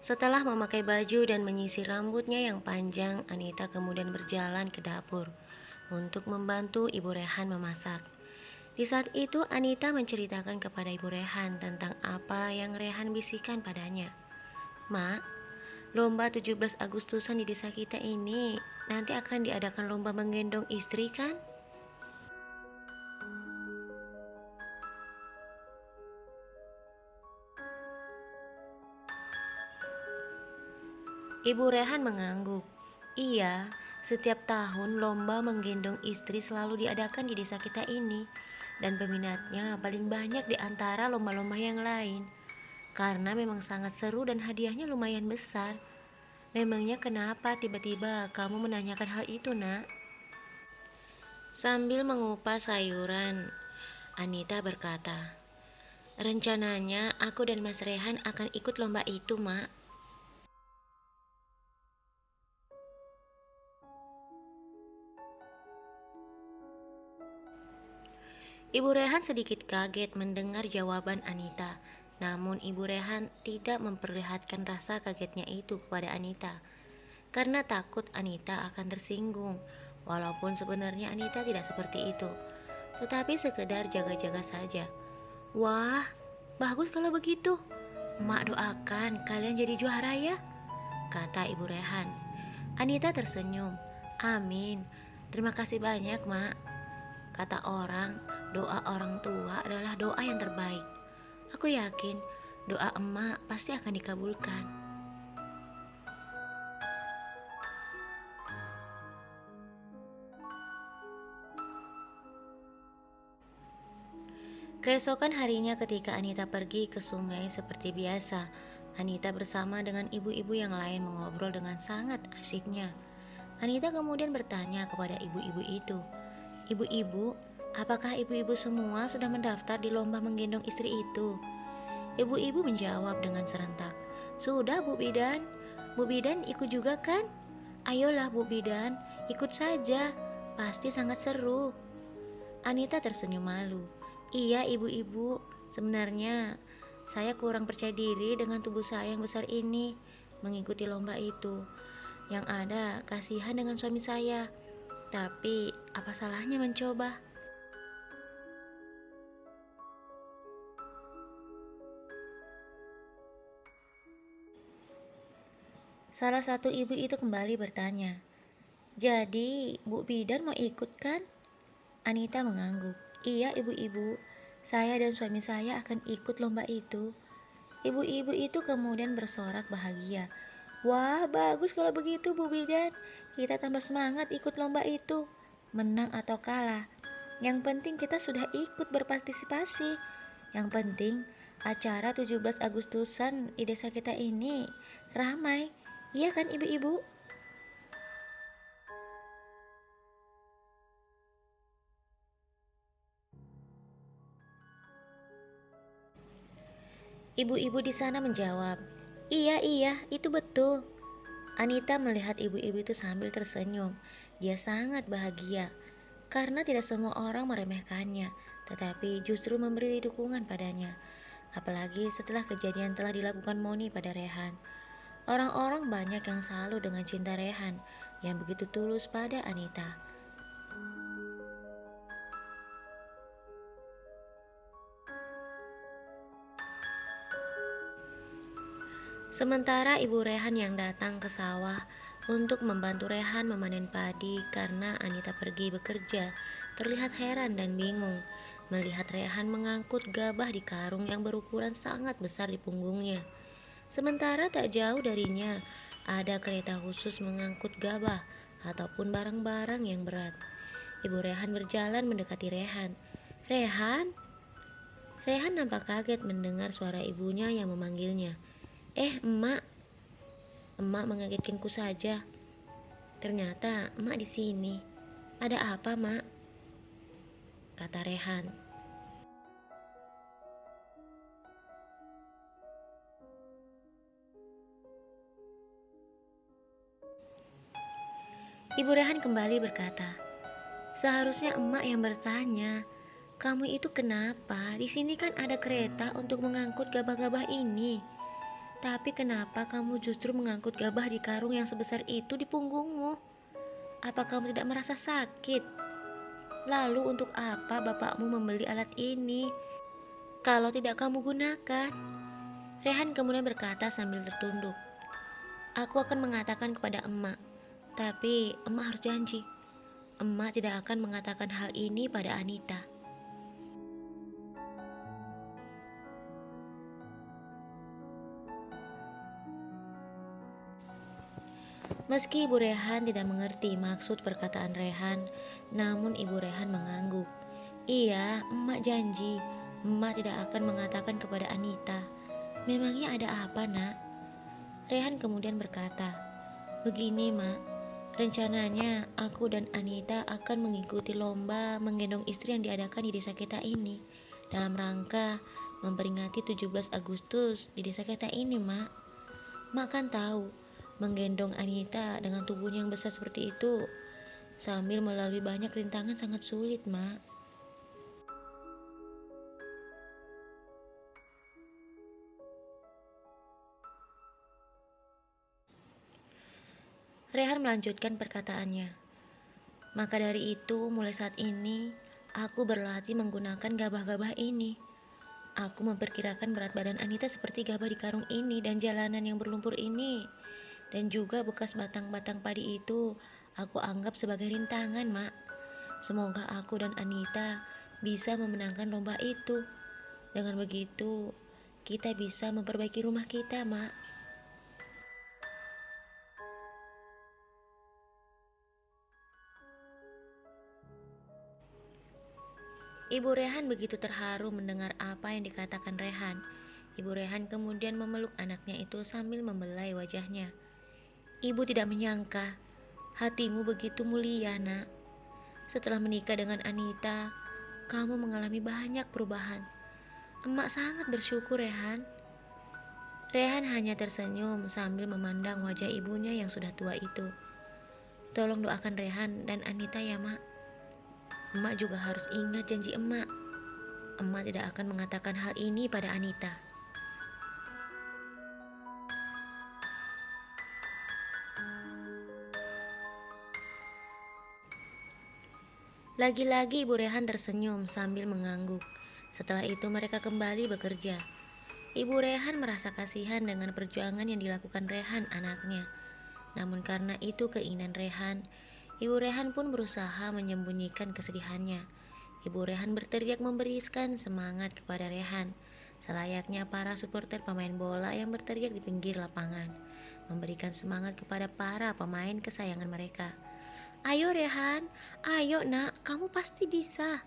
Setelah memakai baju dan menyisir rambutnya yang panjang, Anita kemudian berjalan ke dapur untuk membantu Ibu Rehan memasak. Di saat itu Anita menceritakan kepada Ibu Rehan tentang apa yang Rehan bisikan padanya. "Mak, lomba 17 Agustusan di desa kita ini nanti akan diadakan lomba menggendong istri kan?" Ibu Rehan mengangguk. "Iya, setiap tahun lomba menggendong istri selalu diadakan di desa kita ini, dan peminatnya paling banyak di antara lomba-lomba yang lain. Karena memang sangat seru dan hadiahnya lumayan besar. Memangnya kenapa tiba-tiba kamu menanyakan hal itu, Nak?" Sambil mengupas sayuran, Anita berkata, "Rencananya aku dan Mas Rehan akan ikut lomba itu, Mak." Ibu Rehan sedikit kaget mendengar jawaban Anita. Namun Ibu Rehan tidak memperlihatkan rasa kagetnya itu kepada Anita karena takut Anita akan tersinggung. Walaupun sebenarnya Anita tidak seperti itu, tetapi sekedar jaga-jaga saja. "Wah, bagus kalau begitu. Mak doakan kalian jadi juara ya," kata Ibu Rehan. Anita tersenyum. "Amin. Terima kasih banyak, Mak. Kata orang, doa orang tua adalah doa yang terbaik. Aku yakin doa emak pasti akan dikabulkan." Keesokan harinya ketika Anita pergi ke sungai seperti biasa, Anita bersama dengan ibu-ibu yang lain mengobrol dengan sangat asyiknya. Anita kemudian bertanya kepada ibu-ibu itu, "Ibu-ibu, apakah ibu-ibu semua sudah mendaftar di lomba menggendong istri itu?" Ibu-ibu menjawab dengan serentak, "Sudah, Bu Bidan. Bu Bidan ikut juga kan? Ayolah Bu Bidan, ikut saja. Pasti sangat seru." Anita tersenyum malu. "Iya ibu-ibu, sebenarnya saya kurang percaya diri dengan tubuh saya yang besar ini mengikuti lomba itu. Yang ada kasihan dengan suami saya. Tapi apa salahnya mencoba?" Salah satu ibu itu kembali bertanya, "Jadi Bu Bidan mau ikut kan?" Anita mengangguk. "Iya ibu-ibu, saya dan suami saya akan ikut lomba itu." Ibu-ibu itu kemudian bersorak bahagia. "Wah, bagus kalau begitu Bu Bidan. Kita tambah semangat ikut lomba itu. Menang atau kalah, yang penting kita sudah ikut berpartisipasi. Yang penting acara 17 Agustusan di desa kita ini ramai. Iya kan ibu-ibu?" Ibu-ibu di sana menjawab, "Iya, iya, itu betul." Anita melihat ibu-ibu itu sambil tersenyum. Dia sangat bahagia karena tidak semua orang meremehkannya, tetapi justru memberi dukungan padanya. Apalagi setelah kejadian telah dilakukan Moni pada Rehan. Orang-orang banyak yang salut dengan cinta Rehan yang begitu tulus pada Anita. Sementara Ibu Rehan yang datang ke sawah untuk membantu Rehan memanen padi karena Anita pergi bekerja, terlihat heran dan bingung melihat Rehan mengangkut gabah di karung yang berukuran sangat besar di punggungnya. Sementara tak jauh darinya ada kereta khusus mengangkut gabah ataupun barang-barang yang berat. Ibu Rehan berjalan mendekati Rehan. "Rehan?" Rehan nampak kaget mendengar suara ibunya yang memanggilnya. Emak." "Emak mengagetkanku saja. Ternyata emak di sini. Ada apa, Mak?" kata Rehan. Ibu Rehan kembali berkata, "Seharusnya emak yang bertanya. Kamu itu kenapa? Di sini kan ada kereta untuk mengangkut gabah-gabah ini." Tapi kenapa kamu justru mengangkut gabah di karung yang sebesar itu di punggungmu? Apa kamu tidak merasa sakit? Lalu untuk apa bapakmu membeli alat ini kalau tidak kamu gunakan? Rehan kemudian berkata sambil tertunduk. Aku akan mengatakan kepada emak, tapi emak harus janji. Emak tidak akan mengatakan hal ini pada Anita. Meski Ibu Rehan tidak mengerti maksud perkataan Rehan, namun Ibu Rehan mengangguk. Iya, emak janji. Emak tidak akan mengatakan kepada Anita. Memangnya ada apa, nak? Rehan kemudian berkata, begini, mak. Rencananya aku dan Anita akan mengikuti lomba menggendong istri yang diadakan di desa kita ini dalam rangka memperingati 17 Agustus di desa kita ini, mak. Mak kan tahu, menggendong Anita dengan tubuhnya yang besar seperti itu sambil melalui banyak rintangan sangat sulit, mak. Rehan melanjutkan perkataannya. Maka dari itu, mulai saat ini, aku berlatih menggunakan gabah-gabah ini. Aku memperkirakan berat badan Anita seperti gabah di karung ini dan jalanan yang berlumpur ini. Dan juga bekas batang-batang padi itu, aku anggap sebagai rintangan, mak. Semoga aku dan Anita bisa memenangkan lomba itu. Dengan begitu, kita bisa memperbaiki rumah kita, mak. Ibu Rehan begitu terharu mendengar apa yang dikatakan Rehan. Ibu Rehan kemudian memeluk anaknya itu sambil membelai wajahnya. Ibu tidak menyangka, hatimu begitu mulia, nak. Setelah menikah dengan Anita, kamu mengalami banyak perubahan. Emak sangat bersyukur, Rehan. Rehan hanya tersenyum sambil memandang wajah ibunya yang sudah tua itu. Tolong doakan Rehan dan Anita ya, mak. Emak juga harus ingat janji emak. Emak tidak akan mengatakan hal ini pada Anita. Lagi-lagi Ibu Rehan tersenyum sambil mengangguk. Setelah itu mereka kembali bekerja. Ibu Rehan merasa kasihan dengan perjuangan yang dilakukan Rehan anaknya. Namun karena itu keinginan Rehan, Ibu Rehan pun berusaha menyembunyikan kesedihannya. Ibu Rehan berteriak memberikan semangat kepada Rehan, selayaknya para supporter pemain bola yang berteriak di pinggir lapangan, memberikan semangat kepada para pemain kesayangan mereka. Ayo Rehan, ayo nak, kamu pasti bisa.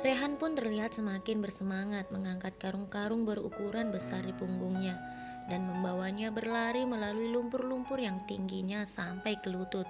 Rehan pun terlihat semakin bersemangat mengangkat karung-karung berukuran besar di punggungnya dan membawanya berlari melalui lumpur-lumpur yang tingginya sampai ke lutut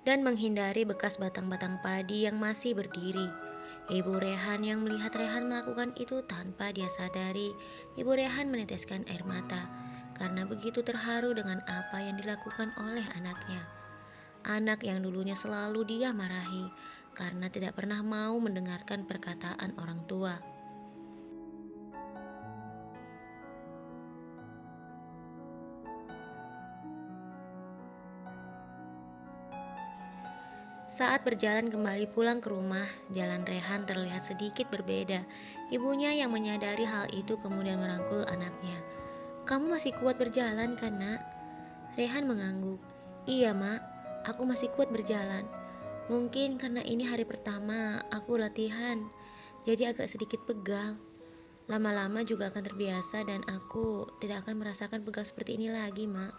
dan menghindari bekas batang-batang padi yang masih berdiri. Ibu Rehan yang melihat Rehan melakukan itu tanpa dia sadari, Ibu Rehan meneteskan air mata karena begitu terharu dengan apa yang dilakukan oleh anaknya. Anak yang dulunya selalu dia marahi karena tidak pernah mau mendengarkan perkataan orang tua. Saat berjalan kembali pulang ke rumah, jalan Rehan terlihat sedikit berbeda. Ibunya yang menyadari hal itu kemudian merangkul anaknya. Kamu masih kuat berjalan kan, nak? Rehan mengangguk. Iya, mak, aku masih kuat berjalan. Mungkin karena ini hari pertama aku latihan, jadi agak sedikit pegal. Lama-lama juga akan terbiasa dan aku tidak akan merasakan pegal seperti ini lagi, mak.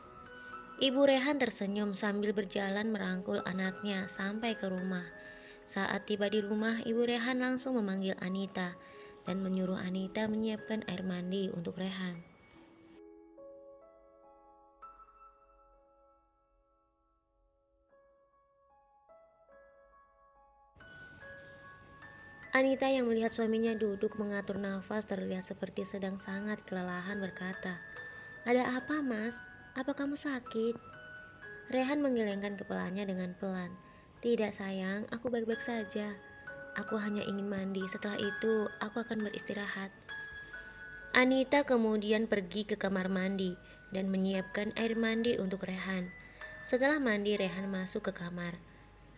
Ibu Rehan tersenyum sambil berjalan merangkul anaknya sampai ke rumah. Saat tiba di rumah, Ibu Rehan langsung memanggil Anita dan menyuruh Anita menyiapkan air mandi untuk Rehan. Anita yang melihat suaminya duduk mengatur nafas terlihat seperti sedang sangat kelelahan berkata, "Ada apa, Mas? Apa kamu sakit?" Rehan menggelengkan kepalanya dengan pelan. Tidak sayang, aku baik-baik saja. Aku hanya ingin mandi, setelah itu aku akan beristirahat. Anita kemudian pergi ke kamar mandi dan menyiapkan air mandi untuk Rehan. Setelah mandi, Rehan masuk ke kamar.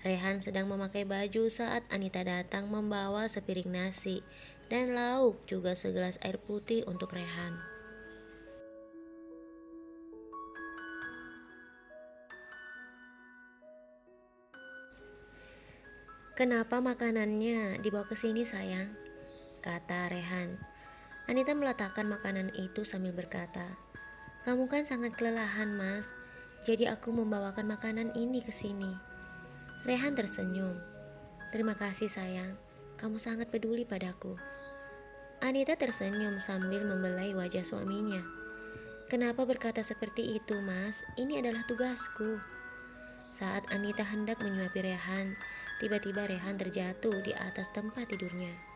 Rehan sedang memakai baju saat Anita datang membawa sepiring nasi dan lauk juga segelas air putih untuk Rehan. "Kenapa makanannya dibawa ke sini, sayang?" kata Rehan. Anita meletakkan makanan itu sambil berkata, "Kamu kan sangat kelelahan, Mas. Jadi aku membawakan makanan ini ke sini." Rehan tersenyum. "Terima kasih, sayang. Kamu sangat peduli padaku." Anita tersenyum sambil membelai wajah suaminya. "Kenapa berkata seperti itu, Mas? Ini adalah tugasku." Saat Anita hendak menyuapi Rehan, tiba-tiba Rehan terjatuh di atas tempat tidurnya.